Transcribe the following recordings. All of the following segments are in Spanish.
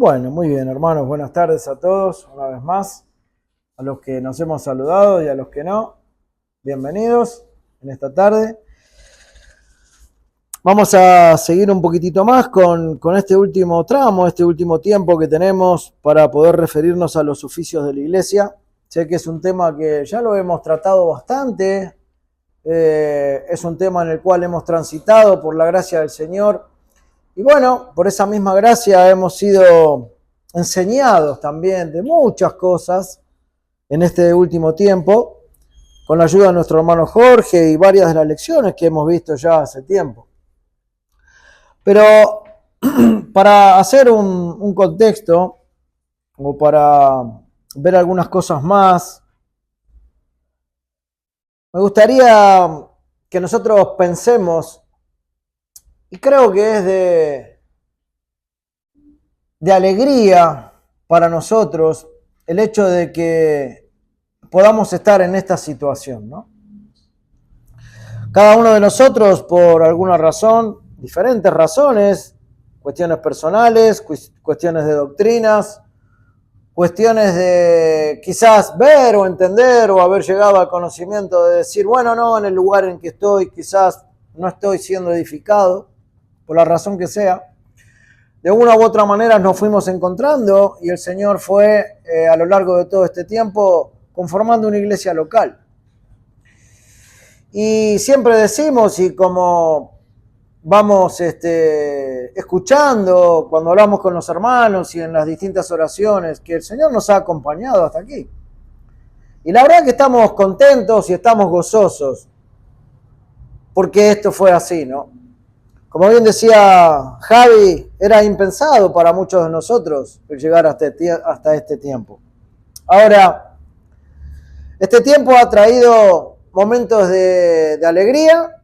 Bueno, muy bien, hermanos. Buenas tardes a todos, una vez más. A los que nos hemos saludado y a los que no, bienvenidos en esta tarde. Vamos a seguir un poquitito más con este último tramo, este último tiempo que tenemos para poder referirnos a los oficios de la iglesia. Sé que es un tema que ya lo hemos tratado bastante, es un tema en el cual hemos transitado por la gracia del Señor. Y bueno, por esa misma gracia hemos sido enseñados también de muchas cosas en este último tiempo, con la ayuda de nuestro hermano Jorge y varias de las lecciones que hemos visto ya hace tiempo. Pero para hacer un contexto, o para ver algunas cosas más, me gustaría que nosotros pensemos, y creo que es de alegría para nosotros el hecho de que podamos estar en esta situación, ¿no? Cada uno de nosotros, por alguna razón, diferentes razones, cuestiones personales, cuestiones de doctrinas, cuestiones de quizás ver o entender o haber llegado al conocimiento de decir, bueno, no, en el lugar en que estoy quizás no estoy siendo edificado, por la razón que sea. De una u otra manera nos fuimos encontrando y el Señor fue a lo largo de todo este tiempo conformando una iglesia local. Y siempre decimos, y como vamos escuchando cuando hablamos con los hermanos y en las distintas oraciones, que el Señor nos ha acompañado hasta aquí. Y la verdad que estamos contentos y estamos gozosos porque esto fue así, ¿no? Como bien decía Javi, era impensado para muchos de nosotros el llegar hasta este tiempo. Ahora, este tiempo ha traído momentos de alegría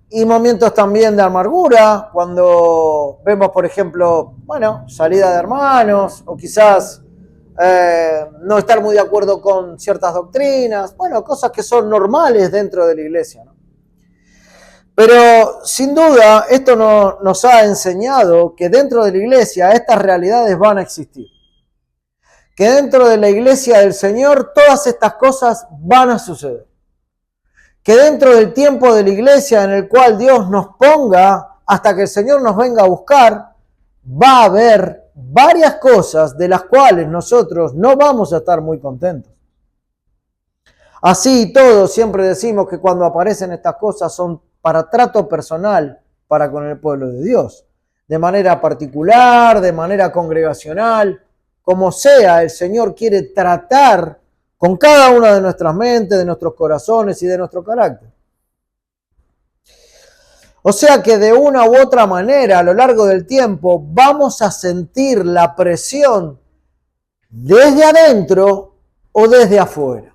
y momentos también de amargura, cuando vemos, por ejemplo, bueno, salida de hermanos, o quizás no estar muy de acuerdo con ciertas doctrinas, bueno, cosas que son normales dentro de la iglesia, ¿no? Pero sin duda esto nos ha enseñado que dentro de la iglesia estas realidades van a existir. Que dentro de la iglesia del Señor todas estas cosas van a suceder. Que dentro del tiempo de la iglesia en el cual Dios nos ponga hasta que el Señor nos venga a buscar, va a haber varias cosas de las cuales nosotros no vamos a estar muy contentos. Así y todo, siempre decimos que cuando aparecen estas cosas son para trato personal para con el pueblo de Dios. De manera particular, de manera congregacional, como sea, el Señor quiere tratar con cada una de nuestras mentes, de nuestros corazones y de nuestro carácter. O sea que de una u otra manera, a lo largo del tiempo, vamos a sentir la presión desde adentro o desde afuera.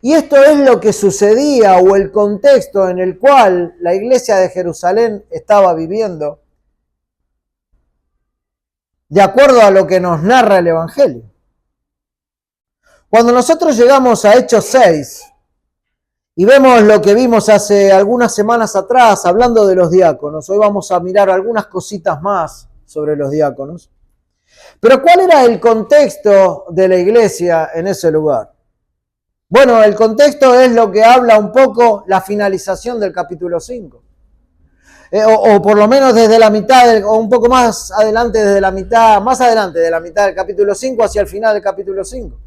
Y esto es lo que sucedía o el contexto en el cual la iglesia de Jerusalén estaba viviendo, de acuerdo a lo que nos narra el Evangelio. Cuando nosotros llegamos a Hechos 6 y vemos lo que vimos hace algunas semanas atrás hablando de los diáconos, hoy vamos a mirar algunas cositas más sobre los diáconos. Pero ¿cuál era el contexto de la iglesia en ese lugar? Bueno, el contexto es lo que habla un poco la finalización del capítulo 5. O por lo menos desde la mitad, o un poco más adelante, más adelante de la mitad del capítulo 5 hacia el final del capítulo 5.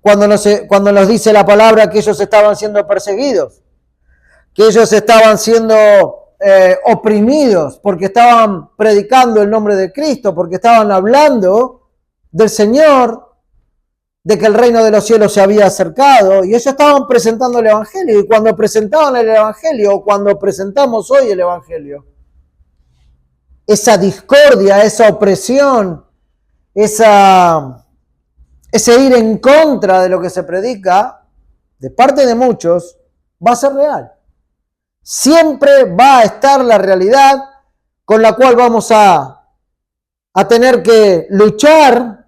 Cuando nos dice la palabra que ellos estaban siendo perseguidos, que ellos estaban siendo oprimidos, porque estaban predicando el nombre de Cristo, porque estaban hablando del Señor, de que el reino de los cielos se había acercado, y ellos estaban presentando el Evangelio, y cuando presentaban el Evangelio, o cuando presentamos hoy el Evangelio, esa discordia, esa opresión, ese ir en contra de lo que se predica, de parte de muchos, va a ser real. Siempre va a estar la realidad con la cual vamos a tener que luchar,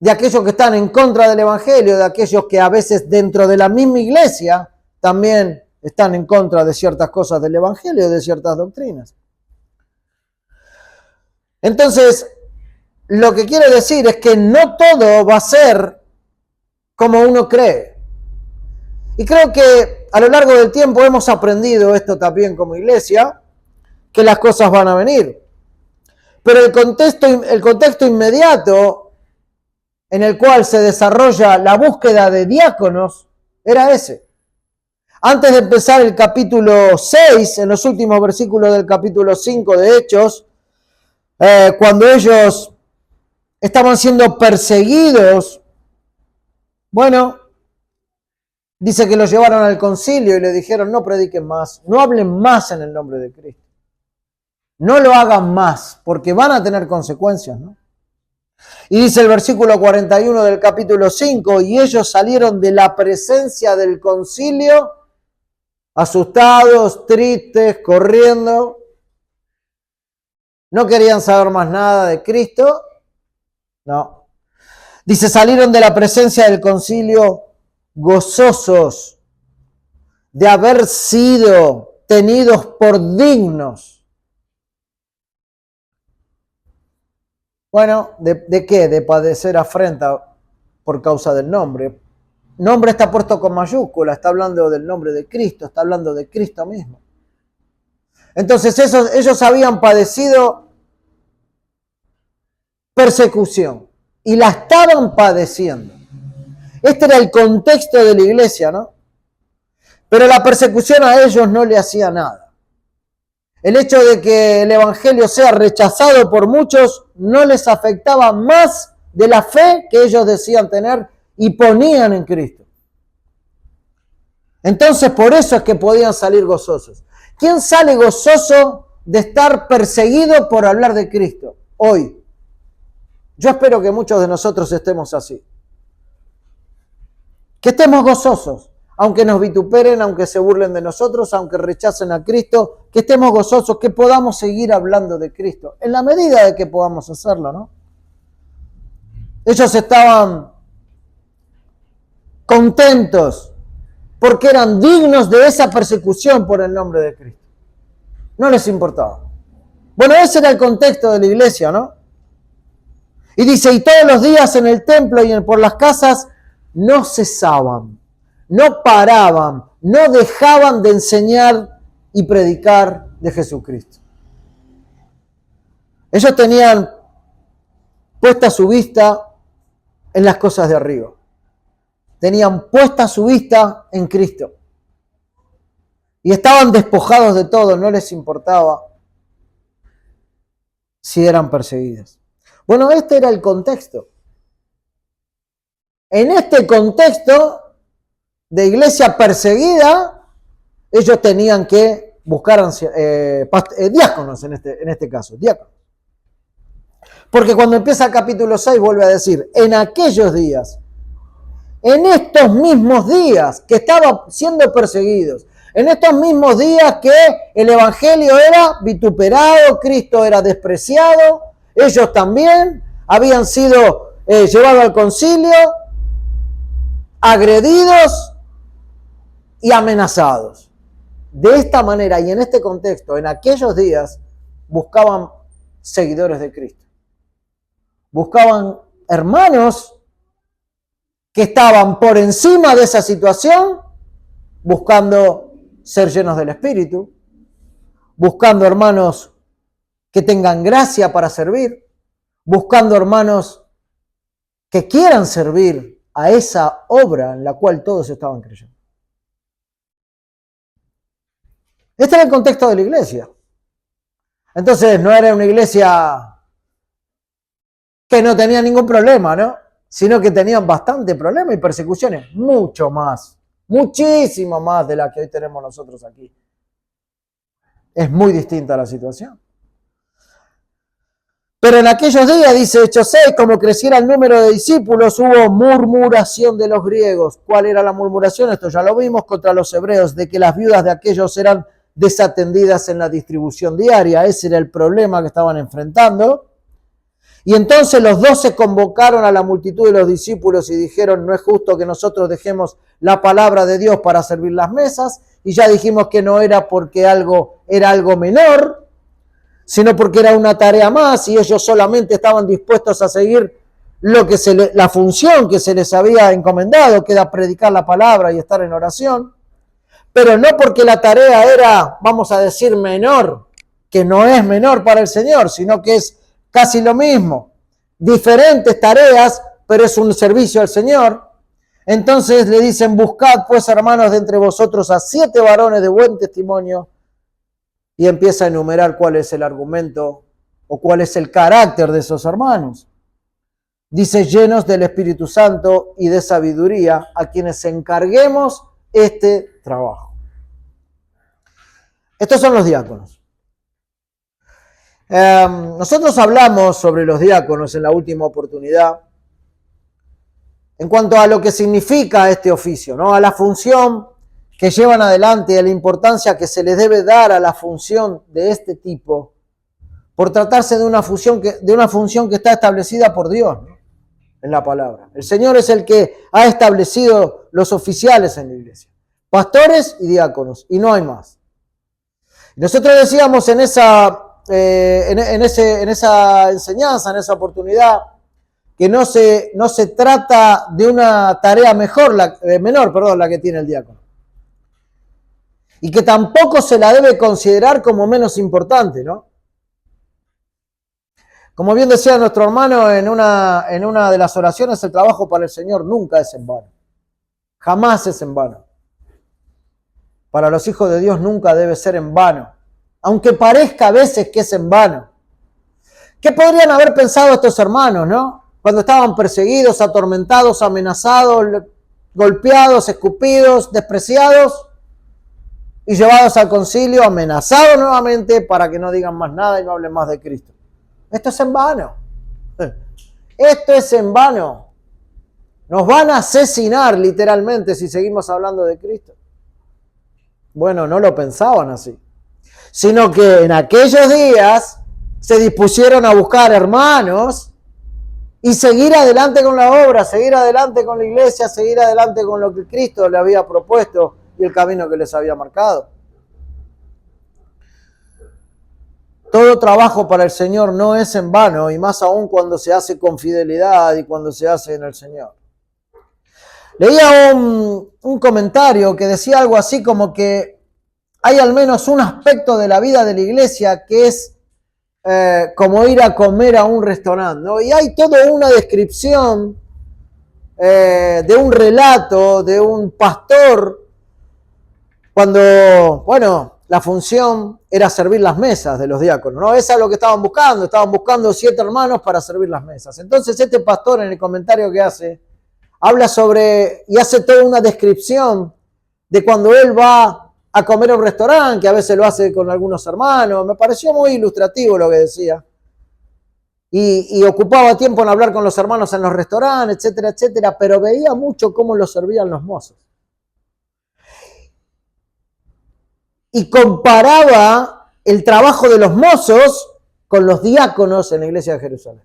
de aquellos que están en contra del Evangelio, de aquellos que a veces dentro de la misma iglesia también están en contra de ciertas cosas del Evangelio, de ciertas doctrinas. Entonces, lo que quiero decir es que no todo va a ser como uno cree. Y creo que a lo largo del tiempo hemos aprendido esto también como iglesia, que las cosas van a venir. Pero el contexto inmediato en el cual se desarrolla la búsqueda de diáconos era ese. Antes de empezar el capítulo 6, en los últimos versículos del capítulo 5 de Hechos, cuando ellos estaban siendo perseguidos, bueno, dice que los llevaron al concilio y le dijeron, no prediquen más, no hablen más en el nombre de Cristo. No lo hagan más, porque van a tener consecuencias, ¿no? Y dice el versículo 41 del capítulo 5, y ellos salieron de la presencia del concilio, asustados, tristes, corriendo. No querían saber más nada de Cristo. No. Dice, salieron de la presencia del concilio gozosos de haber sido tenidos por dignos. Bueno, ¿de qué? De padecer afrenta por causa del nombre. Nombre está puesto con mayúscula, está hablando del nombre de Cristo, está hablando de Cristo mismo. Entonces ellos habían padecido persecución y la estaban padeciendo. Este era el contexto de la iglesia, ¿no? Pero la persecución a ellos no le hacía nada. El hecho de que el evangelio sea rechazado por muchos no les afectaba más de la fe que ellos decían tener y ponían en Cristo. Entonces por eso es que podían salir gozosos. ¿Quién sale gozoso de estar perseguido por hablar de Cristo hoy? Yo espero que muchos de nosotros estemos así. Que estemos gozosos, aunque nos vituperen, aunque se burlen de nosotros, aunque rechacen a Cristo, que estemos gozosos, que podamos seguir hablando de Cristo, en la medida de que podamos hacerlo, ¿no? Ellos estaban contentos porque eran dignos de esa persecución por el nombre de Cristo. No les importaba. Bueno, ese era el contexto de la iglesia, ¿no? Y dice, y todos los días en el templo y por las casas no cesaban, no paraban, no dejaban de enseñar y predicar de Jesucristo. Ellos tenían puesta su vista en las cosas de arriba. Tenían puesta su vista en Cristo. Y estaban despojados de todo, no les importaba si eran perseguidos. Bueno, este era el contexto. En este contexto de iglesia perseguida, ellos tenían que buscar diáconos en este caso, diáconos. Porque cuando empieza el capítulo 6 vuelve a decir, en aquellos días, en estos mismos días que estaban siendo perseguidos, en estos mismos días que el evangelio era vituperado, Cristo era despreciado, ellos también habían sido llevados al concilio, agredidos y amenazados. De esta manera y en este contexto, en aquellos días, buscaban seguidores de Cristo. Buscaban hermanos que estaban por encima de esa situación, buscando ser llenos del Espíritu, buscando hermanos que tengan gracia para servir, buscando hermanos que quieran servir a esa obra en la cual todos estaban creyendo. Este era el contexto de la iglesia. Entonces no era una iglesia que no tenía ningún problema, ¿no? Sino que tenían bastante problema y persecuciones, mucho más, muchísimo más de la que hoy tenemos nosotros aquí. Es muy distinta la situación. Pero en aquellos días, dice Hechos 6, como creciera el número de discípulos, hubo murmuración de los griegos. ¿Cuál era la murmuración? Esto ya lo vimos, contra los hebreos, de que las viudas de aquellos eran desatendidas en la distribución diaria. Ese era el problema que estaban enfrentando. Y entonces los 12 convocaron a la multitud de los discípulos y dijeron, no es justo que nosotros dejemos la palabra de Dios para servir las mesas. Y ya dijimos que no era porque era algo menor, sino porque era una tarea más y ellos solamente estaban dispuestos a seguir la función que se les había encomendado, que era predicar la palabra y estar en oración, pero no porque la tarea era, vamos a decir, menor, que no es menor para el Señor, sino que es casi lo mismo, diferentes tareas, pero es un servicio al Señor. Entonces le dicen, buscad pues, hermanos, de entre vosotros a 7 varones de buen testimonio, y empieza a enumerar cuál es el argumento o cuál es el carácter de esos hermanos. Dice, llenos del Espíritu Santo y de sabiduría, a quienes encarguemos este trabajo. Estos son los diáconos. Nosotros hablamos sobre los diáconos en la última oportunidad en cuanto a lo que significa este oficio, ¿no? A la función que llevan adelante y a la importancia que se les debe dar a la función de este tipo, por tratarse de una función que está establecida por Dios, ¿no? En la palabra. El Señor es el que ha establecido los oficiales en la iglesia, pastores y diáconos, y no hay más. Nosotros decíamos en esa enseñanza, en esa oportunidad, que no se trata de una tarea menor, la que tiene el diácono. Y que tampoco se la debe considerar como menos importante, ¿no? Como bien decía nuestro hermano en una de las oraciones, el trabajo para el Señor nunca es en vano. Jamás es en vano. Para los hijos de Dios nunca debe ser en vano. Aunque parezca a veces que es en vano. ¿Qué podrían haber pensado estos hermanos, no? Cuando estaban perseguidos, atormentados, amenazados, golpeados, escupidos, despreciados y llevados al concilio, amenazados nuevamente para que no digan más nada y no hablen más de Cristo. Esto es en vano. Esto es en vano. Nos van a asesinar literalmente si seguimos hablando de Cristo. Bueno, no lo pensaban así, sino que en aquellos días se dispusieron a buscar hermanos y seguir adelante con la obra, seguir adelante con la iglesia, seguir adelante con lo que Cristo le había propuesto y el camino que les había marcado. Todo trabajo para el Señor no es en vano, y más aún cuando se hace con fidelidad y cuando se hace en el Señor. Leía un comentario que decía algo así como que hay al menos un aspecto de la vida de la iglesia que es como ir a comer a un restaurante, ¿no? Y hay toda una descripción de un relato de un pastor cuando, la función era servir las mesas de los diáconos, ¿no? Eso es lo que estaban buscando 7 hermanos para servir las mesas. Entonces este pastor en el comentario que hace, habla sobre y hace toda una descripción de cuando él va a comer a un restaurante, que a veces lo hace con algunos hermanos. Me pareció muy ilustrativo lo que decía. Y ocupaba tiempo en hablar con los hermanos en los restaurantes, etcétera, etcétera, pero veía mucho cómo lo servían los mozos. Y comparaba el trabajo de los mozos con los diáconos en la iglesia de Jerusalén.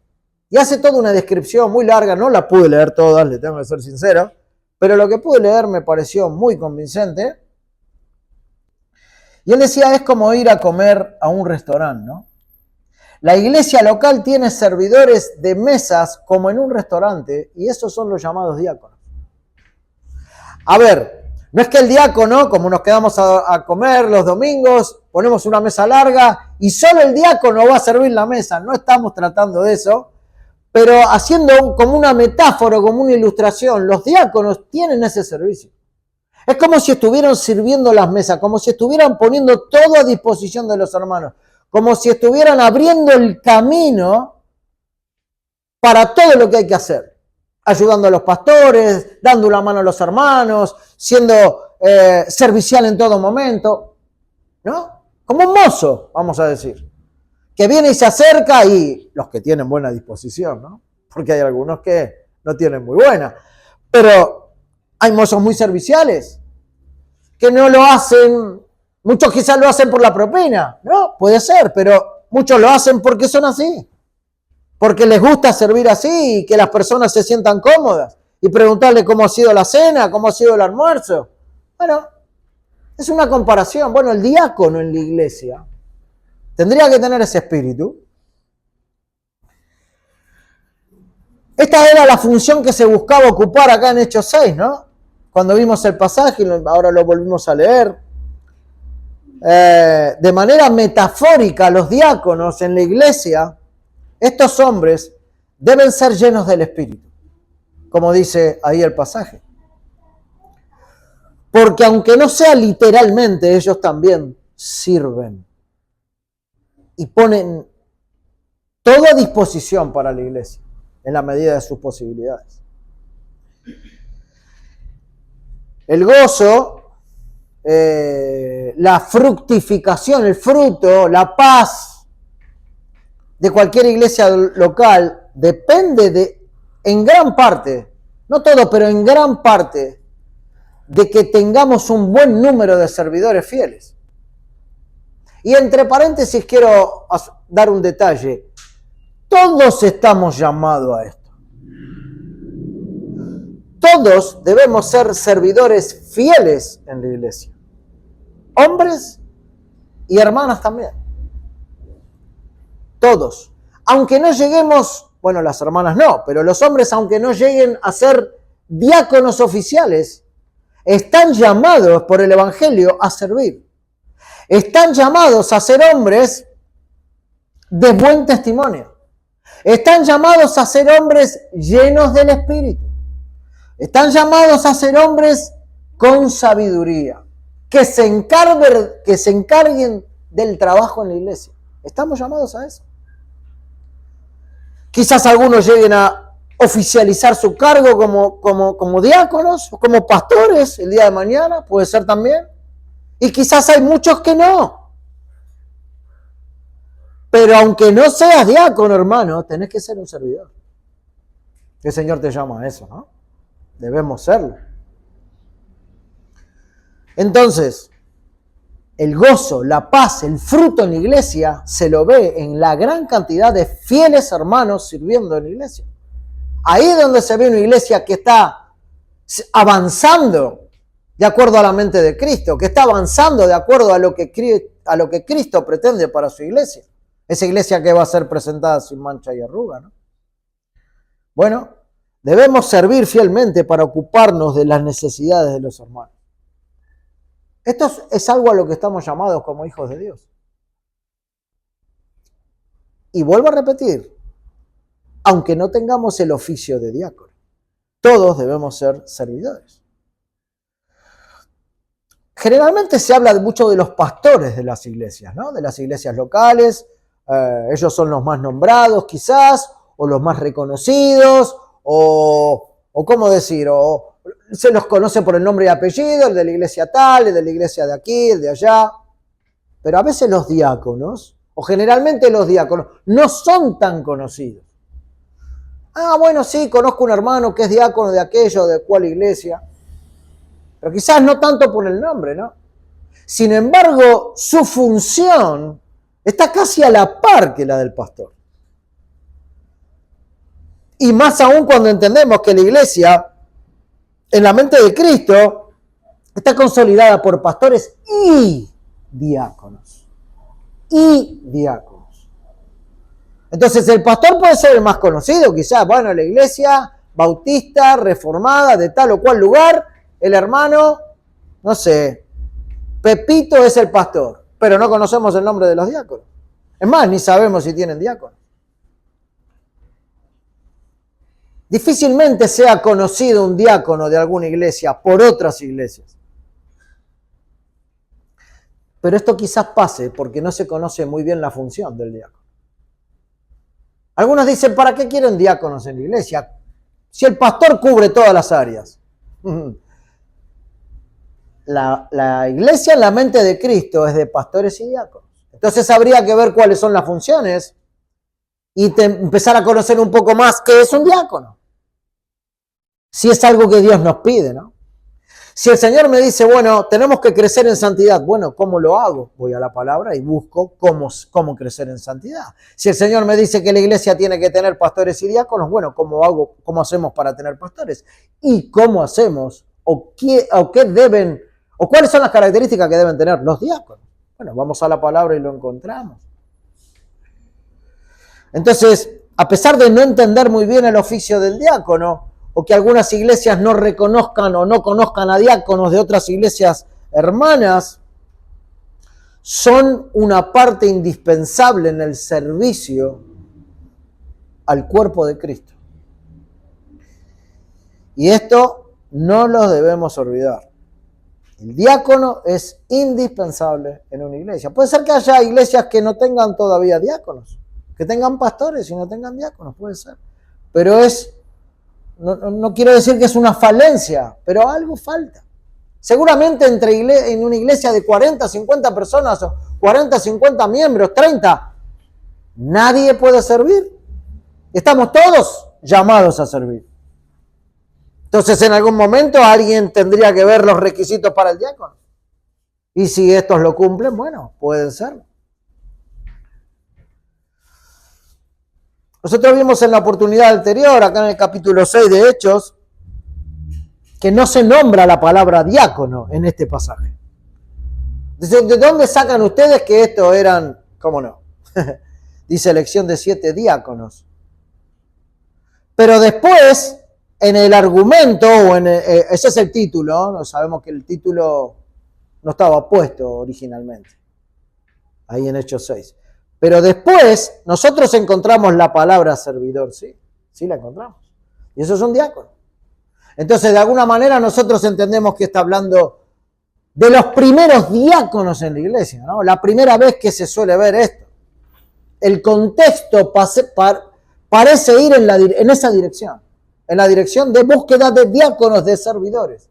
Y hace toda una descripción muy larga, no la pude leer todas, le tengo que ser sincero, pero lo que pude leer me pareció muy convincente. Y él decía, es como ir a comer a un restaurante, ¿no? La iglesia local tiene servidores de mesas como en un restaurante, y esos son los llamados diáconos. A ver, no es que el diácono, como nos quedamos a comer los domingos, ponemos una mesa larga y solo el diácono va a servir la mesa. No estamos tratando de eso, pero haciendo como una metáfora, como una ilustración, los diáconos tienen ese servicio. Es como si estuvieran sirviendo las mesas, como si estuvieran poniendo todo a disposición de los hermanos, como si estuvieran abriendo el camino para todo lo que hay que hacer. Ayudando a los pastores, dando una mano a los hermanos, siendo servicial en todo momento, ¿no? Como un mozo, vamos a decir, que viene y se acerca, y los que tienen buena disposición, ¿no? Porque hay algunos que no tienen muy buena, pero hay mozos muy serviciales, que no lo hacen, muchos quizás lo hacen por la propina, ¿no? Puede ser, pero muchos lo hacen porque son así. Porque les gusta servir así y que las personas se sientan cómodas y preguntarle cómo ha sido la cena, cómo ha sido el almuerzo. Bueno, es una comparación. Bueno, el diácono en la iglesia Tendría que tener ese espíritu. Esta era la función que se buscaba ocupar acá en Hechos 6, ¿no? Cuando vimos el pasaje, ahora lo volvimos a leer. De manera metafórica, los diáconos en la iglesia, estos hombres deben ser llenos del Espíritu, como dice ahí el pasaje. Porque aunque no sea literalmente, ellos también sirven y ponen todo a disposición para la iglesia, en la medida de sus posibilidades. El gozo, la fructificación, el fruto, la paz de cualquier iglesia local depende en gran parte, no todo, pero en gran parte, de que tengamos un buen número de servidores fieles. Y entre paréntesis quiero dar un detalle. Todos estamos llamados a esto. Todos debemos ser servidores fieles en la iglesia. Hombres y hermanas también. Todos. Aunque no lleguemos, bueno, las hermanas no, pero los hombres, aunque no lleguen a ser diáconos oficiales, están llamados por el Evangelio a servir. Están llamados a ser hombres de buen testimonio. Están llamados a ser hombres llenos del Espíritu. Están llamados a ser hombres con sabiduría, que se encarguen del trabajo en la iglesia. Estamos llamados a eso. Quizás algunos lleguen a oficializar su cargo como diáconos o como pastores el día de mañana, puede ser también. Y quizás hay muchos que no. Pero aunque no seas diácono, hermano, tenés que ser un servidor. El Señor te llama a eso, ¿no? Debemos serlo. Entonces, el gozo, la paz, el fruto en la iglesia se lo ve en la gran cantidad de fieles hermanos sirviendo en la iglesia. Ahí es donde se ve una iglesia que está avanzando de acuerdo a la mente de Cristo, que está avanzando de acuerdo a lo que Cristo pretende para su iglesia. Esa iglesia que va a ser presentada sin mancha y arruga, ¿no? Bueno, debemos servir fielmente para ocuparnos de las necesidades de los hermanos. Esto es algo a lo que estamos llamados como hijos de Dios. Y vuelvo a repetir, aunque no tengamos el oficio de diácono, todos debemos ser servidores. Generalmente se habla mucho de los pastores de las iglesias, ¿no? De las iglesias locales. Ellos son los más nombrados quizás, o los más reconocidos, o cómo decir, o se los conoce por el nombre y apellido, el de la iglesia tal, el de la iglesia de aquí, el de allá. Pero a veces los diáconos, o generalmente los diáconos, no son tan conocidos. Ah, bueno, sí, conozco un hermano que es diácono de aquello, de cuál iglesia. Pero quizás no tanto por el nombre, ¿no? Sin embargo, su función está casi a la par que la del pastor. Y más aún cuando entendemos que la iglesia, en la mente de Cristo, está consolidada por pastores y diáconos. Y diáconos. Entonces el pastor puede ser el más conocido, quizás, bueno, la iglesia bautista, reformada, de tal o cual lugar, el hermano, no sé, Pepito es el pastor, pero no conocemos el nombre de los diáconos. Es más, ni sabemos si tienen diáconos. Difícilmente sea conocido un diácono de alguna iglesia por otras iglesias. Pero esto quizás pase porque no se conoce muy bien la función del diácono. Algunos dicen, ¿para qué quieren diáconos en la iglesia? Si el pastor cubre todas las áreas. La iglesia en la mente de Cristo es de pastores y diáconos. Entonces habría que ver cuáles son las funciones y empezar a conocer un poco más qué es un diácono. Si es algo que Dios nos pide, ¿no? Si el Señor me dice, bueno, tenemos que crecer en santidad, bueno, ¿cómo lo hago? Voy a la palabra y busco cómo crecer en santidad. Si el Señor me dice que la iglesia tiene que tener pastores y diáconos, bueno, ¿cómo hacemos para tener pastores? ¿Y cómo hacemos? ¿O cuáles son las características que deben tener los diáconos? Bueno, vamos a la palabra y lo encontramos. Entonces, a pesar de no entender muy bien el oficio del diácono, o que algunas iglesias no reconozcan o no conozcan a diáconos de otras iglesias hermanas, son una parte indispensable en el servicio al cuerpo de Cristo. Y esto no lo debemos olvidar. El diácono es indispensable en una iglesia. Puede ser que haya iglesias que no tengan todavía diáconos, que tengan pastores y no tengan diáconos, puede ser. Pero no quiero decir que es una falencia, pero algo falta. Seguramente en una iglesia de 40, 50 personas, o 40, 50 miembros, 30, nadie puede servir. Estamos todos llamados a servir. Entonces, en algún momento alguien tendría que ver los requisitos para el diácono. Y si estos lo cumplen, bueno, pueden ser. Nosotros vimos en la oportunidad anterior, acá en el capítulo 6 de Hechos, que no se nombra la palabra diácono en este pasaje. ¿De dónde sacan ustedes que estos eran, cómo no? Dice elección de 7 diáconos. Pero después, en el argumento, ese es el título, ¿no? Sabemos que el título no estaba puesto originalmente, ahí en Hechos 6. Pero después, nosotros encontramos la palabra servidor, ¿sí? Sí la encontramos. Y eso es un diácono. Entonces, de alguna manera, nosotros entendemos que está hablando de los primeros diáconos en la iglesia, ¿no? La primera vez que se suele ver esto. El contexto parece ir en esa dirección, en la dirección de búsqueda de diáconos, de servidores.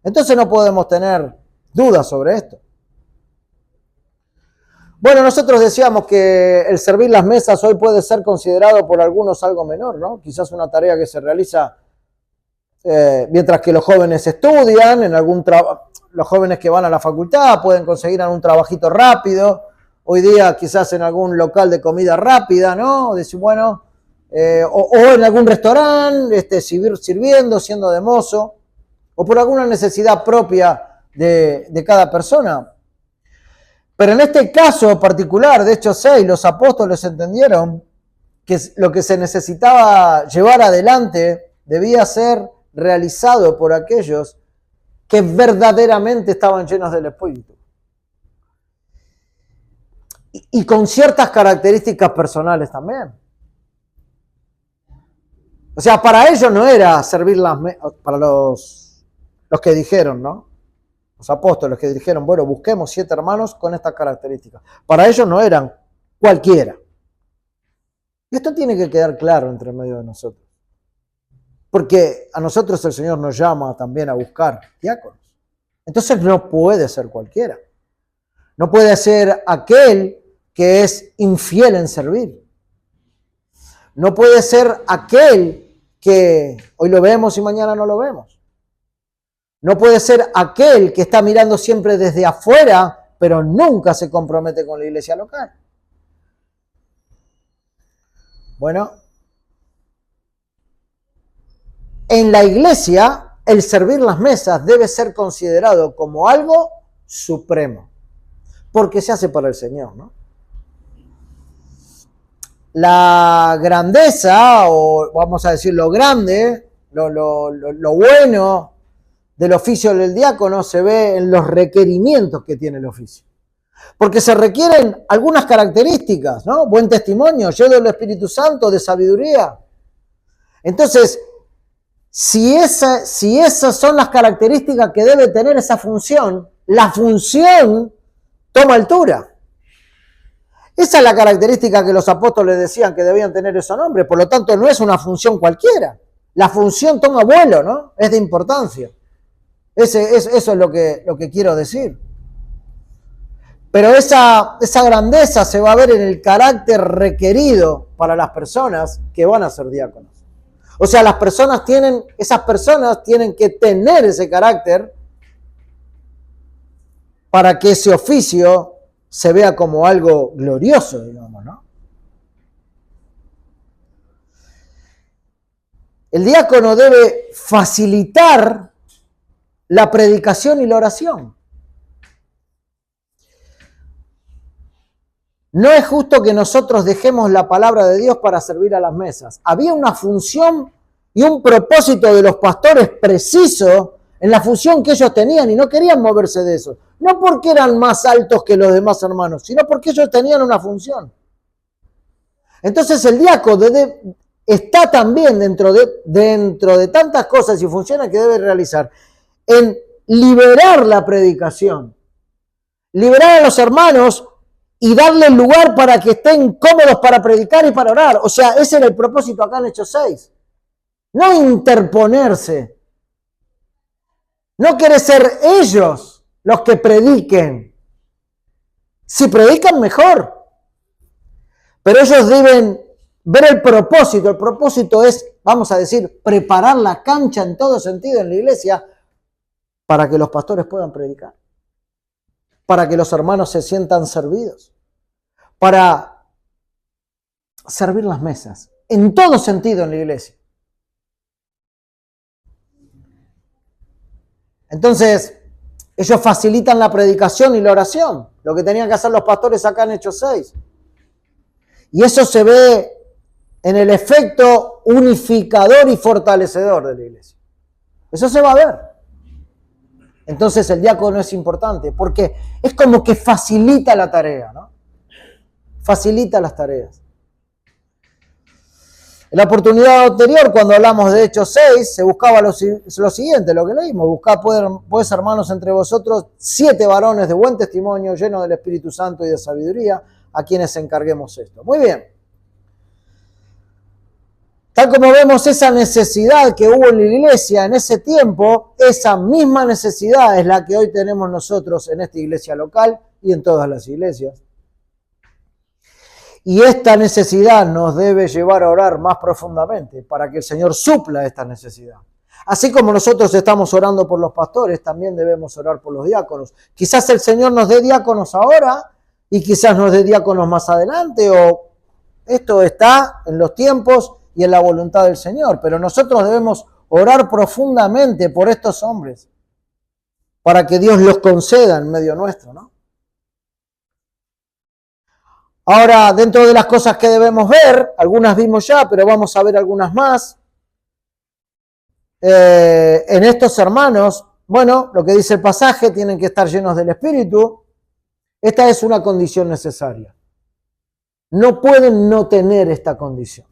Entonces no podemos tener dudas sobre esto. Bueno, nosotros decíamos que el servir las mesas hoy puede ser considerado por algunos algo menor, ¿no? Quizás una tarea que se realiza mientras que los jóvenes estudian, los jóvenes que van a la facultad pueden conseguir algún trabajito rápido. Hoy día quizás en algún local de comida rápida, ¿no? Decir, bueno, o en algún restaurante, sirviendo, siendo de mozo, o por alguna necesidad propia de cada persona. Pero en este caso particular, de Hechos 6, los apóstoles entendieron que lo que se necesitaba llevar adelante debía ser realizado por aquellos que verdaderamente estaban llenos del Espíritu. Y con ciertas características personales también. O sea, para ellos no era servir para los que dijeron, ¿no? Los apóstoles que dijeron, bueno, busquemos 7 hermanos con estas características. Para ellos no eran cualquiera. Y esto tiene que quedar claro entre medio de nosotros. Porque a nosotros el Señor nos llama también a buscar diáconos. Entonces no puede ser cualquiera. No puede ser aquel que es infiel en servir. No puede ser aquel que hoy lo vemos y mañana no lo vemos. No puede ser aquel que está mirando siempre desde afuera, pero nunca se compromete con la iglesia local. Bueno, en la iglesia el servir las mesas debe ser considerado como algo supremo, porque se hace para el Señor, ¿no? La grandeza, o vamos a decir lo grande, lo bueno del oficio del diácono se ve en los requerimientos que tiene el oficio. Porque se requieren algunas características, ¿no? Buen testimonio, lleno del Espíritu Santo, de sabiduría. Entonces, si esas son las características que debe tener esa función, la función toma altura. Esa es la característica que los apóstoles decían que debían tener esos nombres. Por lo tanto, no es una función cualquiera. La función toma vuelo, ¿no? Es de importancia. Eso es lo que quiero decir. Pero esa grandeza se va a ver en el carácter requerido para las personas que van a ser diáconos. O sea, esas personas tienen que tener ese carácter para que ese oficio se vea como algo glorioso, digamos, ¿no? El diácono debe facilitar la predicación y la oración. no es justo que nosotros dejemos la palabra de Dios para servir a las mesas. Había una función y un propósito de los pastores preciso en la función que ellos tenían y no querían moverse de eso. No porque eran más altos que los demás hermanos, sino porque ellos tenían una función. Entonces el diácono está también dentro de tantas cosas y funciones que debe realizar en liberar la predicación, liberar a los hermanos y darle lugar para que estén cómodos para predicar y para orar. O sea, ese era el propósito acá en Hechos 6. No interponerse. No quiere ser ellos los que prediquen. Si predican, mejor. Pero ellos deben ver el propósito. El propósito es, vamos a decir, preparar la cancha en todo sentido en la iglesia para que los pastores puedan predicar. Para que los hermanos se sientan servidos. Para servir las mesas. En todo sentido en la iglesia. Entonces, ellos facilitan la predicación y la oración, lo que tenían que hacer los pastores acá en Hechos 6. Y eso se ve en el efecto unificador y fortalecedor de la iglesia. Eso se va a ver. Entonces el diácono es importante, porque es como que facilita la tarea, ¿no? Facilita las tareas. En la oportunidad anterior, cuando hablamos de Hechos 6, se buscaba lo siguiente, lo que leímos. Buscad pues, hermanos, entre vosotros 7 varones de buen testimonio, llenos del Espíritu Santo y de sabiduría, a quienes encarguemos esto. Muy bien. Tal como vemos esa necesidad que hubo en la iglesia en ese tiempo, esa misma necesidad es la que hoy tenemos nosotros en esta iglesia local y en todas las iglesias. Y esta necesidad nos debe llevar a orar más profundamente para que el Señor supla esta necesidad. Así como nosotros estamos orando por los pastores, también debemos orar por los diáconos. Quizás el Señor nos dé diáconos ahora y quizás nos dé diáconos más adelante, o esto está en los tiempos y en la voluntad del Señor. Pero nosotros debemos orar profundamente por estos hombres para que Dios los conceda en medio nuestro, ¿no? Ahora, dentro de las cosas que debemos ver, algunas vimos ya, pero vamos a ver algunas más. En estos hermanos, bueno, lo que dice el pasaje, tienen que estar llenos del Espíritu. Esta es una condición necesaria. No pueden no tener esta condición.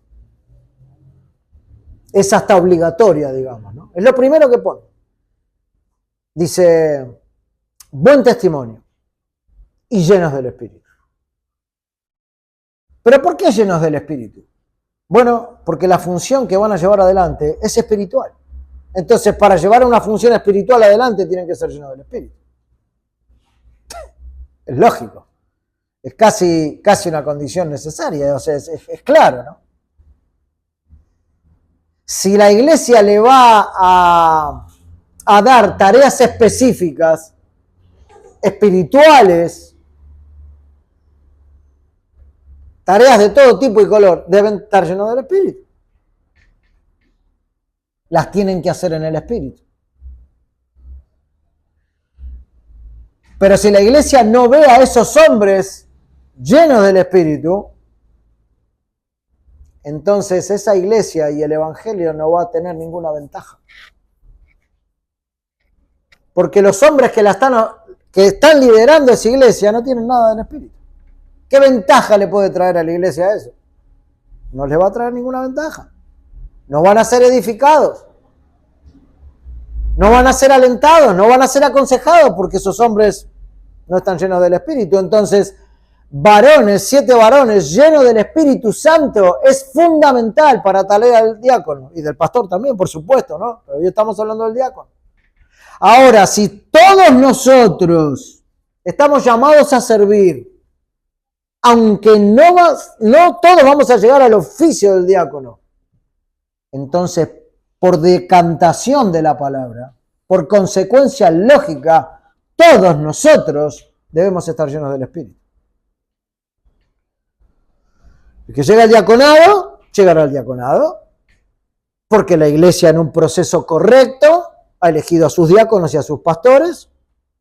Es hasta obligatoria, digamos, ¿no? Es lo primero que pone. Dice, buen testimonio y llenos del Espíritu. ¿Pero por qué llenos del Espíritu? Bueno, porque la función que van a llevar adelante es espiritual. Entonces, para llevar una función espiritual adelante, tienen que ser llenos del Espíritu. Es lógico. Es casi una condición necesaria. O sea, es claro, ¿no? Si la iglesia le va a dar tareas específicas, espirituales, tareas de todo tipo y color, deben estar llenos del Espíritu. Las tienen que hacer en el Espíritu. Pero si la iglesia no ve a esos hombres llenos del Espíritu, entonces esa iglesia y el Evangelio no va a tener ninguna ventaja. Porque los hombres que están liderando esa iglesia no tienen nada del Espíritu. ¿Qué ventaja le puede traer a la iglesia eso? No les va a traer ninguna ventaja. No van a ser edificados. No van a ser alentados, no van a ser aconsejados porque esos hombres no están llenos del Espíritu. Entonces, 7 varones llenos del Espíritu Santo es fundamental para tarea del diácono y del pastor también, por supuesto, ¿no? Pero hoy estamos hablando del diácono. Ahora, si todos nosotros estamos llamados a servir, aunque no todos vamos a llegar al oficio del diácono, entonces, por decantación de la palabra, por consecuencia lógica, todos nosotros debemos estar llenos del Espíritu. El que llega al diaconado, llegará al diaconado, porque la iglesia en un proceso correcto ha elegido a sus diáconos y a sus pastores,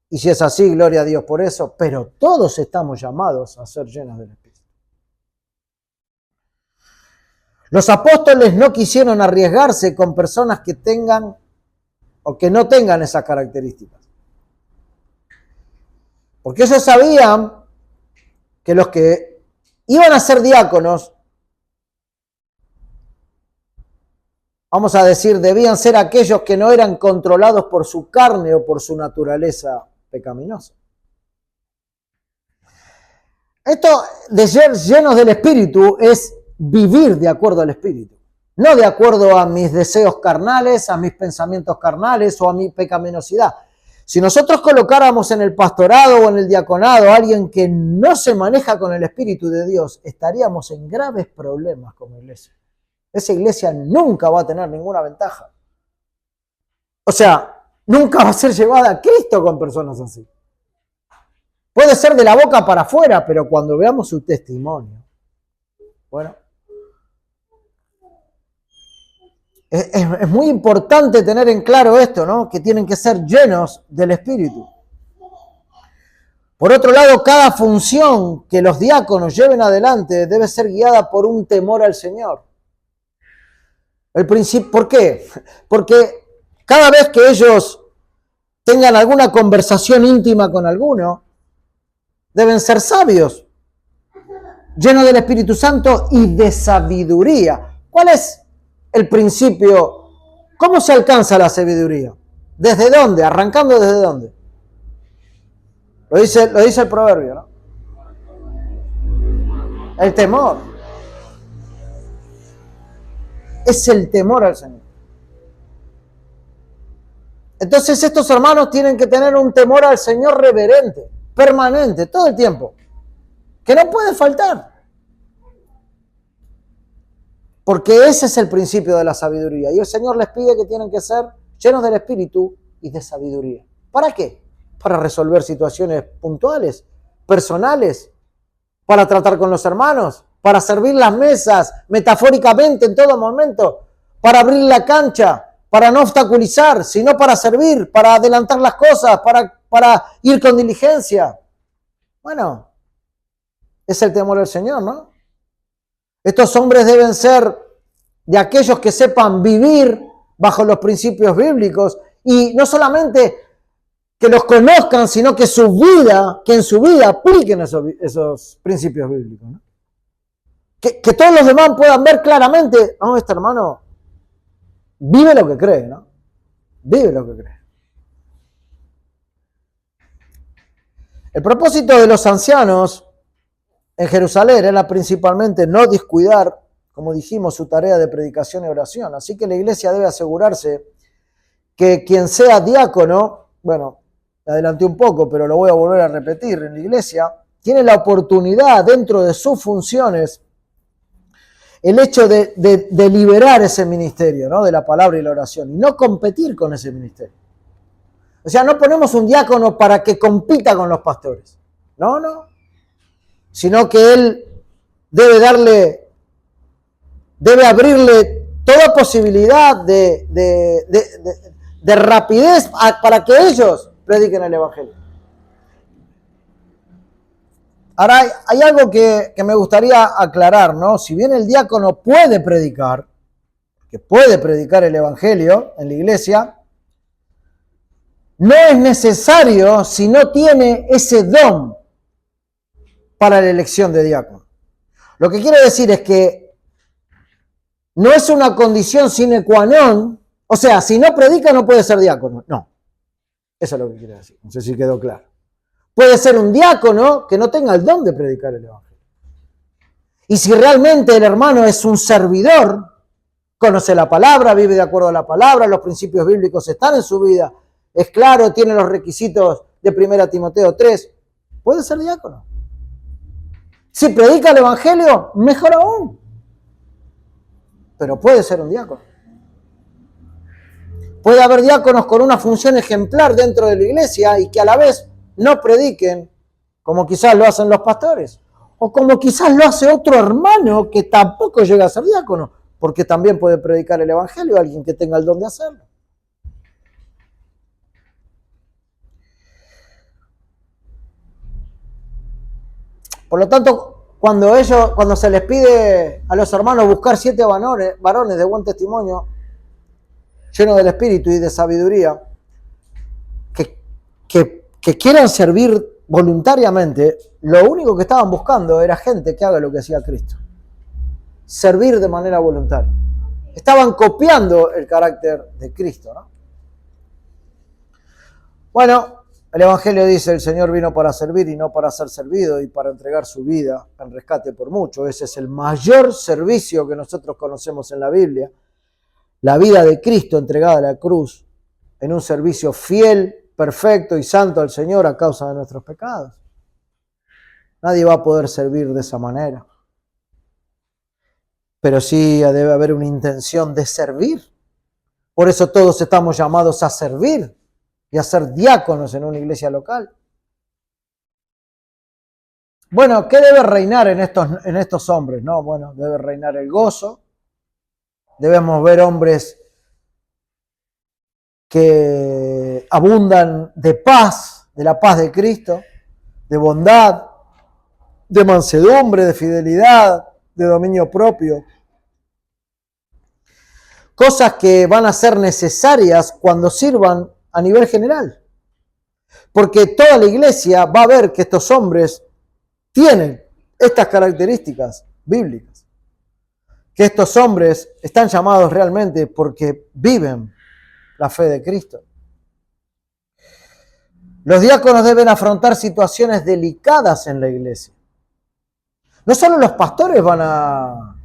y si es así, gloria a Dios por eso, pero todos estamos llamados a ser llenos del Espíritu. Los apóstoles no quisieron arriesgarse con personas que tengan o que no tengan esas características. Porque ellos sabían que los que iban a ser diáconos, vamos a decir, debían ser aquellos que no eran controlados por su carne o por su naturaleza pecaminosa. Esto de ser llenos del Espíritu es vivir de acuerdo al Espíritu, no de acuerdo a mis deseos carnales, a mis pensamientos carnales o a mi pecaminosidad. Si nosotros colocáramos en el pastorado o en el diaconado a alguien que no se maneja con el Espíritu de Dios, estaríamos en graves problemas como iglesia. Esa iglesia nunca va a tener ninguna ventaja. O sea, nunca va a ser llevada a Cristo con personas así. Puede ser de la boca para afuera, pero cuando veamos su testimonio, bueno, es muy importante tener en claro esto, ¿no? Que tienen que ser llenos del Espíritu. Por otro lado, cada función que los diáconos lleven adelante debe ser guiada por un temor al Señor. ¿Por qué? Porque cada vez que ellos tengan alguna conversación íntima con alguno, deben ser sabios, llenos del Espíritu Santo y de sabiduría. ¿Cuál es el principio? ¿Cómo se alcanza la sabiduría? ¿Desde dónde? ¿Arrancando desde dónde? Lo dice el proverbio, ¿no? El temor. Es el temor al Señor. Entonces estos hermanos tienen que tener un temor al Señor reverente, permanente, todo el tiempo, que no puede faltar. Porque ese es el principio de la sabiduría. Y el Señor les pide que tienen que ser llenos del Espíritu y de sabiduría. ¿Para qué? Para resolver situaciones puntuales, personales, para tratar con los hermanos, para servir las mesas metafóricamente en todo momento, para abrir la cancha, para no obstaculizar, sino para servir, para adelantar las cosas, para ir con diligencia. Bueno, es el temor del Señor, ¿no? Estos hombres deben ser de aquellos que sepan vivir bajo los principios bíblicos y no solamente que los conozcan, sino que en su vida apliquen esos principios bíblicos, ¿no? Que todos los demás puedan ver claramente, no, este hermano vive lo que cree, ¿no? Vive lo que cree. El propósito de los ancianos en Jerusalén era principalmente no descuidar, como dijimos, su tarea de predicación y oración. Así que la iglesia debe asegurarse que quien sea diácono, bueno, me adelanté un poco, pero lo voy a volver a repetir, en la iglesia tiene la oportunidad dentro de sus funciones el hecho de liberar ese ministerio, ¿no? De la palabra y la oración, y no competir con ese ministerio. O sea, no ponemos un diácono para que compita con los pastores. No. Sino que él debe abrirle toda posibilidad de rapidez para que ellos prediquen el Evangelio. Ahora, hay algo que me gustaría aclarar, ¿no? Si bien el diácono puede predicar el Evangelio en la iglesia, no es necesario si no tiene ese don para la elección de diácono. Lo que quiero decir es que no es una condición sine qua non, o sea, si no predica no puede ser diácono, no. Eso es lo que quiero decir, no sé si quedó claro. Puede ser un diácono que no tenga el don de predicar el Evangelio. Y si realmente el hermano es un servidor, conoce la palabra, vive de acuerdo a la palabra, los principios bíblicos están en su vida, es claro, tiene los requisitos de 1 Timoteo 3, puede ser diácono. Si predica el Evangelio, mejor aún. Pero puede ser un diácono. Puede haber diáconos con una función ejemplar dentro de la iglesia y que a la vez no prediquen como quizás lo hacen los pastores. O como quizás lo hace otro hermano que tampoco llega a ser diácono, porque también puede predicar el Evangelio alguien que tenga el don de hacerlo. Por lo tanto, Cuando se les pide a los hermanos buscar 7 varones de buen testimonio, llenos del Espíritu y de sabiduría, que quieran servir voluntariamente, lo único que estaban buscando era gente que haga lo que hacía Cristo. Servir de manera voluntaria. Estaban copiando el carácter de Cristo, ¿no? Bueno, el Evangelio dice: el Señor vino para servir y no para ser servido, y para entregar su vida en rescate por muchos. Ese es el mayor servicio que nosotros conocemos en la Biblia. La vida de Cristo entregada a la cruz en un servicio fiel, perfecto y santo al Señor a causa de nuestros pecados. Nadie va a poder servir de esa manera. Pero sí debe haber una intención de servir. Por eso todos estamos llamados a servir y a ser diáconos en una iglesia local. Bueno, ¿qué debe reinar en estos hombres? No, bueno, debe reinar el gozo. Debemos ver hombres que abundan de paz, de la paz de Cristo, de bondad, de mansedumbre, de fidelidad, de dominio propio. Cosas que van a ser necesarias cuando sirvan a nivel general. Porque toda la iglesia va a ver que estos hombres tienen estas características bíblicas. Que estos hombres están llamados realmente porque viven la fe de Cristo. Los diáconos deben afrontar situaciones delicadas en la iglesia. No solo los pastores van a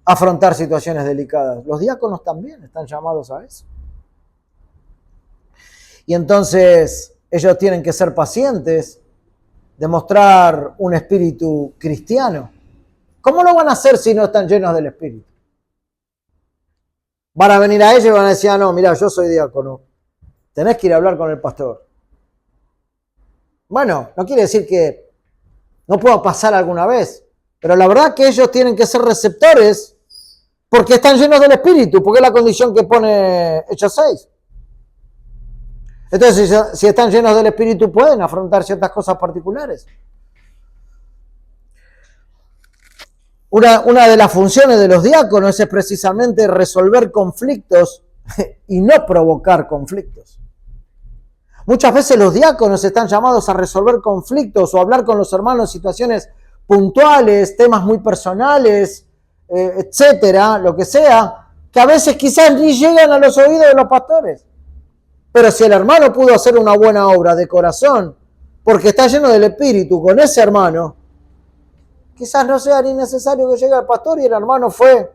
afrontar situaciones delicadas, los diáconos también están llamados a eso. Y entonces ellos tienen que ser pacientes, demostrar un espíritu cristiano. ¿Cómo lo van a hacer si no están llenos del Espíritu? Van a venir a ellos y van a decir: no, mira, yo soy diácono, tenés que ir a hablar con el pastor. Bueno, no quiere decir que no pueda pasar alguna vez, pero la verdad que ellos tienen que ser receptores porque están llenos del Espíritu, porque es la condición que pone Hechos 6. Entonces, si están llenos del Espíritu, pueden afrontar ciertas cosas particulares. Una de las funciones de los diáconos es precisamente resolver conflictos y no provocar conflictos. Muchas veces los diáconos están llamados a resolver conflictos o hablar con los hermanos en situaciones puntuales, temas muy personales, etcétera, lo que sea, que a veces quizás ni llegan a los oídos de los pastores. Pero si el hermano pudo hacer una buena obra de corazón, porque está lleno del Espíritu con ese hermano, quizás no sea ni necesario que llegue al pastor y el hermano fue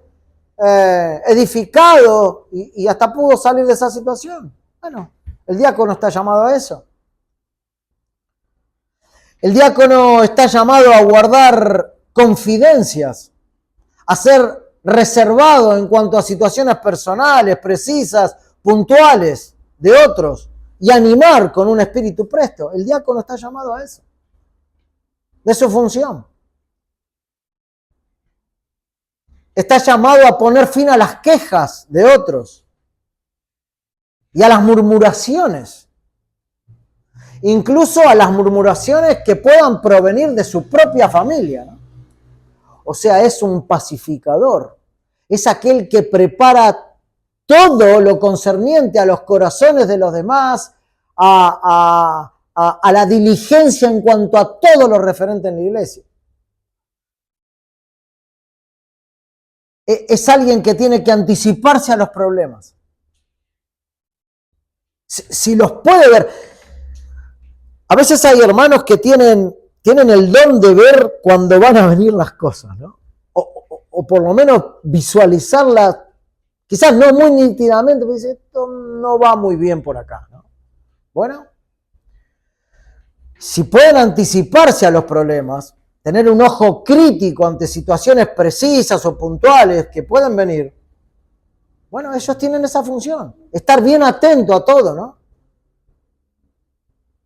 edificado y hasta pudo salir de esa situación. Bueno, el diácono está llamado a eso. El diácono está llamado a guardar confidencias, a ser reservado en cuanto a situaciones personales, precisas, puntuales de otros y animar con un espíritu presto. El diácono está llamado a eso. De su función. Está llamado a poner fin a las quejas de otros y a las murmuraciones. Incluso a las murmuraciones que puedan provenir de su propia familia, ¿no? O sea, es un pacificador. Es aquel que prepara todo lo concerniente a los corazones de los demás, a la diligencia en cuanto a todo lo referente en la iglesia. Es alguien que tiene que anticiparse a los problemas. Si los puede ver. A veces hay hermanos que tienen el don de ver cuando van a venir las cosas, ¿no? O por lo menos visualizarlas, quizás no muy nítidamente, pero dice: esto no va muy bien por acá, ¿no? Bueno, si pueden anticiparse a los problemas, tener un ojo crítico ante situaciones precisas o puntuales que pueden venir, bueno, ellos tienen esa función, estar bien atento a todo, ¿no?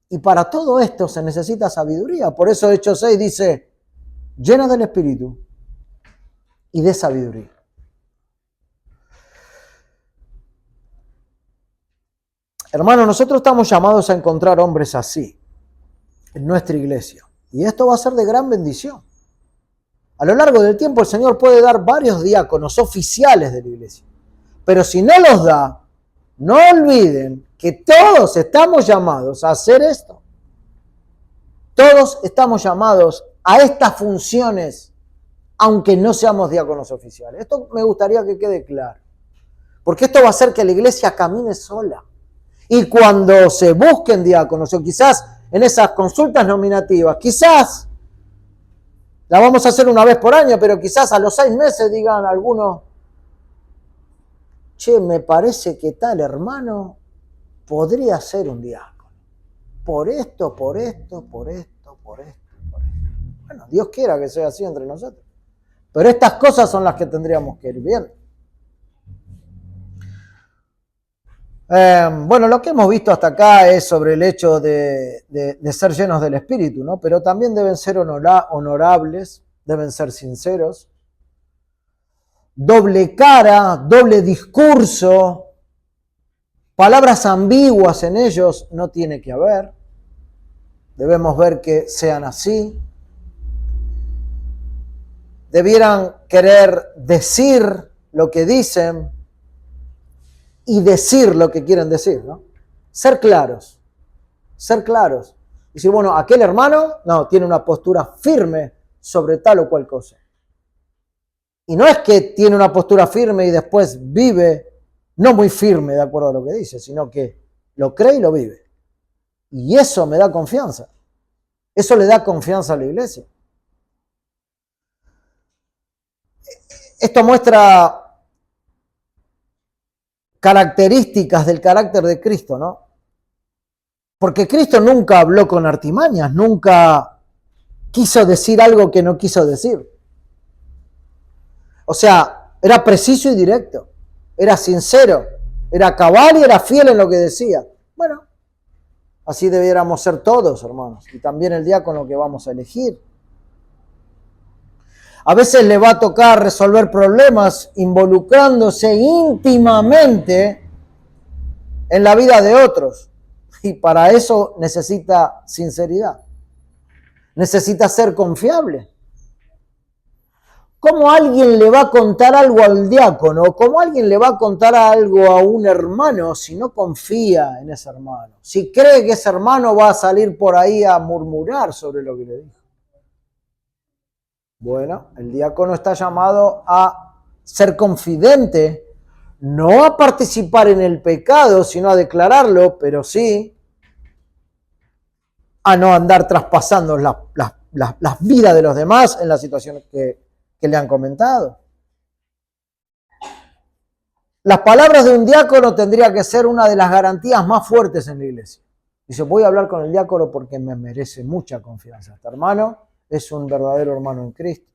Y para todo esto se necesita sabiduría. Por eso Hechos 6 dice: llenos del Espíritu y de sabiduría. Hermanos, nosotros estamos llamados a encontrar hombres así en nuestra iglesia. Y esto va a ser de gran bendición. A lo largo del tiempo el Señor puede dar varios diáconos oficiales de la iglesia. Pero si no los da, no olviden que todos estamos llamados a hacer esto. Todos estamos llamados a estas funciones, aunque no seamos diáconos oficiales. Esto me gustaría que quede claro. Porque esto va a hacer que la iglesia camine sola. Y cuando se busquen diáconos, o quizás en esas consultas nominativas, quizás la vamos a hacer una vez por año, pero quizás a los 6 meses digan algunos, che, me parece que tal hermano podría ser un diácono. Por esto, por esto, por esto, por esto, por esto. Bueno, Dios quiera que sea así entre nosotros. Pero estas cosas son las que tendríamos que ir viendo. Bueno, lo que hemos visto hasta acá es sobre el hecho de ser llenos del Espíritu, ¿no? Pero también deben ser honorables, deben ser sinceros. Doble cara, doble discurso, palabras ambiguas en ellos no tiene que haber. Debemos ver que sean así. Debieran querer decir lo que dicen y decir lo que quieren decir, ¿no? Ser claros, ser claros. Decir, bueno, aquel hermano, no, tiene una postura firme sobre tal o cual cosa. Y no es que tiene una postura firme y después vive no muy firme de acuerdo a lo que dice, sino que lo cree y lo vive. Y eso me da confianza. Eso le da confianza a la iglesia. Esto muestra características del carácter de Cristo, ¿no? Porque Cristo nunca habló con artimañas, nunca quiso decir algo que no quiso decir. O sea, era preciso y directo, era sincero, era cabal y era fiel en lo que decía. Bueno, así debiéramos ser todos, hermanos, y también el diácono que vamos a elegir. A veces le va a tocar resolver problemas involucrándose íntimamente en la vida de otros. Y para eso necesita sinceridad. Necesita ser confiable. ¿Cómo alguien le va a contar algo al diácono? ¿Cómo alguien le va a contar algo a un hermano si no confía en ese hermano? Si cree que ese hermano va a salir por ahí a murmurar sobre lo que le dijo. Bueno, el diácono está llamado a ser confidente, no a participar en el pecado, sino a declararlo, pero sí a no andar traspasando las vidas de los demás en las situaciones que le han comentado. Las palabras de un diácono tendría que ser una de las garantías más fuertes en la iglesia. Dice, voy a hablar con el diácono porque me merece mucha confianza. Este hermano es un verdadero hermano en Cristo.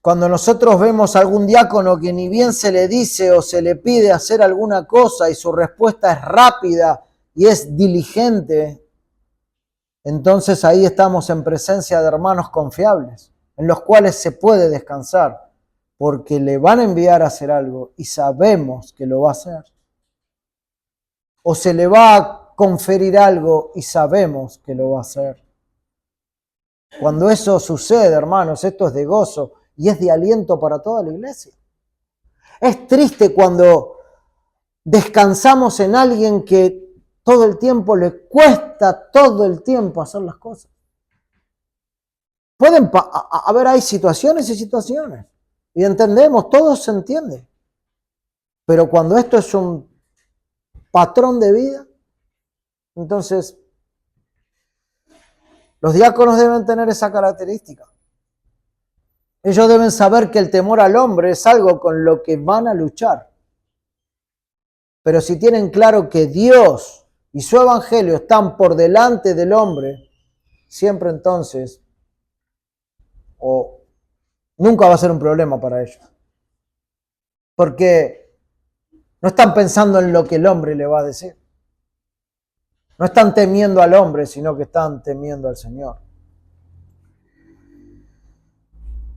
Cuando nosotros vemos a algún diácono que ni bien se le dice o se le pide hacer alguna cosa y su respuesta es rápida y es diligente, entonces ahí estamos en presencia de hermanos confiables, en los cuales se puede descansar, porque le van a enviar a hacer algo y sabemos que lo va a hacer. O se le va a conferir algo y sabemos que lo va a hacer. Cuando eso sucede, hermanos, esto es de gozo y es de aliento para toda la iglesia. Es triste cuando descansamos en alguien que todo el tiempo le cuesta todo el tiempo hacer las cosas. A ver, hay situaciones y situaciones. Y entendemos, todo se entiende. Pero cuando esto es un patrón de vida, entonces los diáconos deben tener esa característica. Ellos deben saber que el temor al hombre es algo con lo que van a luchar. Pero si tienen claro que Dios y su evangelio están por delante del hombre, siempre entonces, nunca va a ser un problema para ellos. Porque no están pensando en lo que el hombre le va a decir. No están temiendo al hombre, sino que están temiendo al Señor.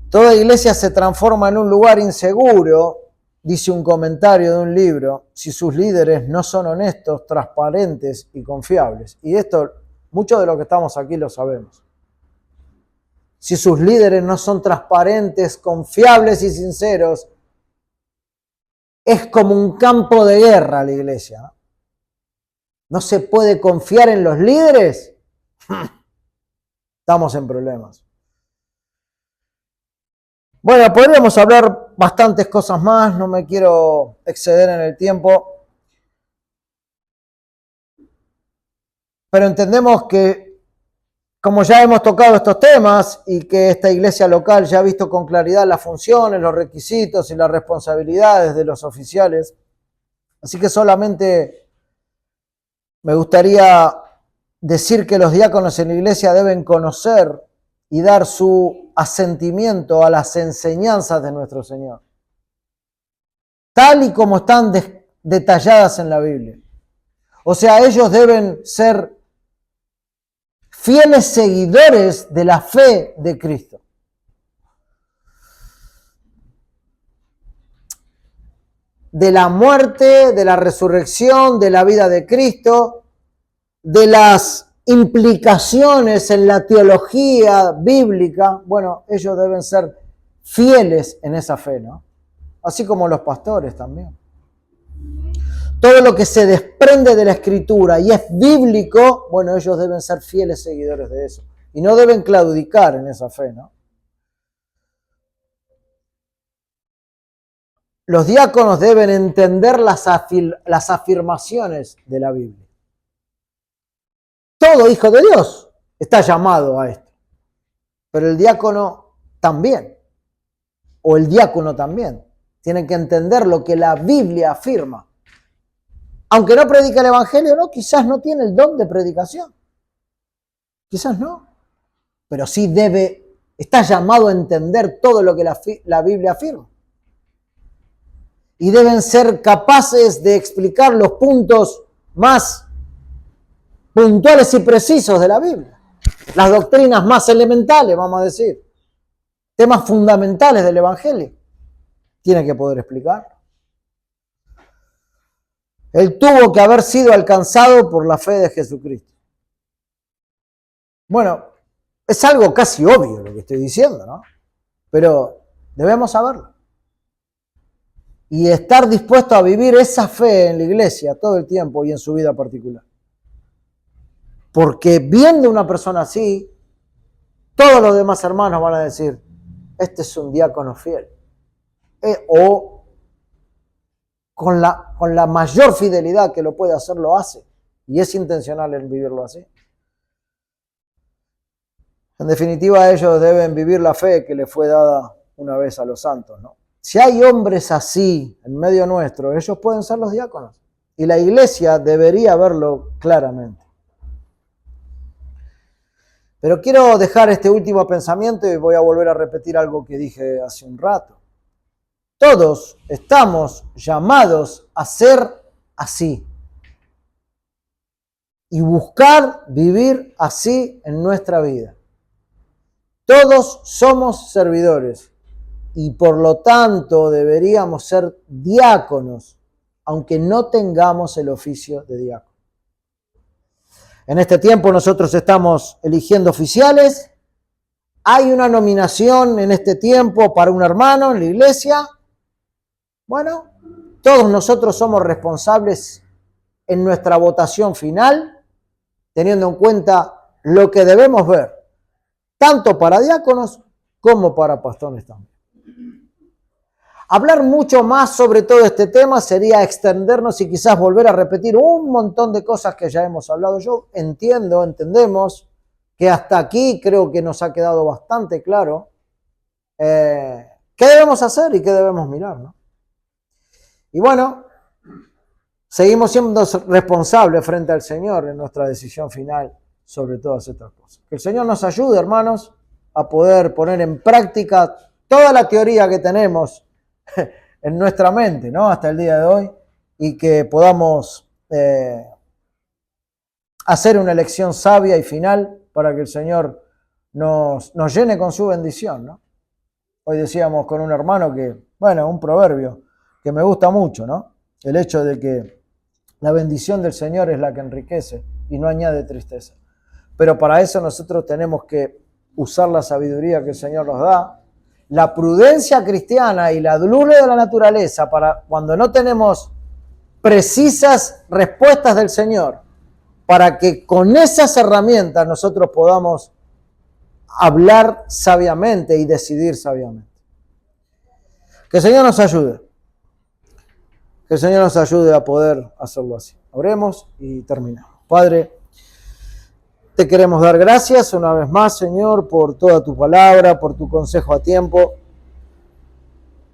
Toda iglesia se transforma en un lugar inseguro, dice un comentario de un libro, si sus líderes no son honestos, transparentes y confiables. Y esto Muchos de los que estamos aquí lo sabemos. Si sus líderes no son transparentes, confiables y sinceros, es como un campo de guerra la iglesia. ¿No se puede confiar en los líderes? Estamos en problemas. Bueno, podríamos hablar bastantes cosas más, no me quiero exceder en el tiempo, pero entendemos que, como ya hemos tocado estos temas y que esta iglesia local ya ha visto con claridad las funciones, los requisitos y las responsabilidades de los oficiales, así que solamente me gustaría decir que los diáconos en la iglesia deben conocer y dar su asentimiento a las enseñanzas de nuestro Señor, tal y como están detalladas en la Biblia. O sea, ellos deben ser fieles seguidores de la fe de Cristo. De la muerte, de la resurrección, de la vida de Cristo, de las implicaciones en la teología bíblica. Bueno, ellos deben ser fieles en esa fe, ¿no? Así como los pastores también. Todo lo que se desprende de la Escritura y es bíblico, bueno, ellos deben ser fieles seguidores de eso. Y no deben claudicar en esa fe, ¿no? Los diáconos deben entender las afirmaciones de la Biblia. Todo hijo de Dios está llamado a esto. Pero el diácono también. O el diácono también. Tienen que entender lo que la Biblia afirma. Aunque no predica el Evangelio, no, quizás no tiene el don de predicación. Quizás no. Pero sí está llamado a entender todo lo que la Biblia afirma. Y deben ser capaces de explicar los puntos más puntuales y precisos de la Biblia. Las doctrinas más elementales, vamos a decir. Temas fundamentales del Evangelio. Tiene que poder explicar. Él tuvo que haber sido alcanzado por la fe de Jesucristo. Bueno, es algo casi obvio lo que estoy diciendo, ¿no? Pero debemos saberlo. Y estar dispuesto a vivir esa fe en la iglesia todo el tiempo y en su vida particular. Porque viendo una persona así, todos los demás hermanos van a decir, este es un diácono fiel. O con la mayor fidelidad que lo puede hacer, lo hace. Y es intencional en vivirlo así. En definitiva, ellos deben vivir la fe que le fue dada una vez a los santos, ¿no? Si hay hombres así en medio nuestro, ellos pueden ser los diáconos. Y la iglesia debería verlo claramente. Pero quiero dejar este último pensamiento y voy a volver a repetir algo que dije hace un rato. Todos estamos llamados a ser así. Y buscar vivir así en nuestra vida. Todos somos servidores. Y por lo tanto deberíamos ser diáconos, aunque no tengamos el oficio de diácono. En este tiempo nosotros estamos eligiendo oficiales. Hay una nominación en este tiempo para un hermano en la iglesia. Bueno, todos nosotros somos responsables en nuestra votación final, teniendo en cuenta lo que debemos ver, tanto para diáconos como para pastores también. Hablar mucho más sobre todo este tema sería extendernos y quizás volver a repetir un montón de cosas que ya hemos hablado. Yo entendemos que hasta aquí creo que nos ha quedado bastante claro qué debemos hacer y qué debemos mirar, ¿no? Y bueno, seguimos siendo responsables frente al Señor en nuestra decisión final sobre todas estas cosas. Que el Señor nos ayude, hermanos, a poder poner en práctica toda la teoría que tenemos en nuestra mente, ¿no? Hasta el día de hoy, y que podamos hacer una elección sabia y final para que el Señor nos llene con su bendición, ¿no? Hoy decíamos con un hermano que, bueno, un proverbio que me gusta mucho, ¿no? El hecho de que la bendición del Señor es la que enriquece y no añade tristeza. pero para eso nosotros tenemos que usar la sabiduría que el Señor nos da, la prudencia cristiana y la luz de la naturaleza para cuando no tenemos precisas respuestas del Señor, para que con esas herramientas nosotros podamos hablar sabiamente y decidir sabiamente. Que el Señor nos ayude. Que el Señor nos ayude a poder hacerlo así. Oremos y terminamos. Padre, te queremos dar gracias una vez más, Señor, por toda tu palabra, por tu consejo a tiempo.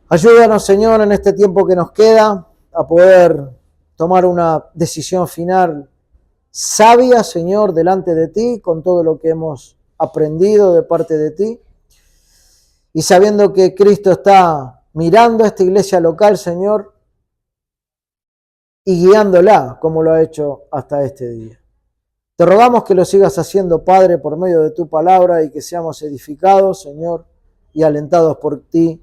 Ayúdanos, Señor, en este tiempo que nos queda a poder tomar una decisión final sabia, Señor, delante de ti, con todo lo que hemos aprendido de parte de ti. Y sabiendo que Cristo está mirando a esta iglesia local, Señor, y guiándola como lo ha hecho hasta este día. Te rogamos que lo sigas haciendo, Padre, por medio de tu palabra y que seamos edificados, Señor, y alentados por ti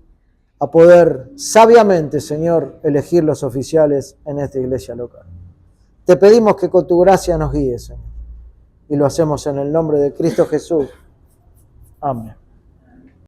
a poder sabiamente, Señor, elegir los oficiales en esta iglesia local. Te pedimos que con tu gracia nos guíes, Señor, y lo hacemos en el nombre de Cristo Jesús. Amén.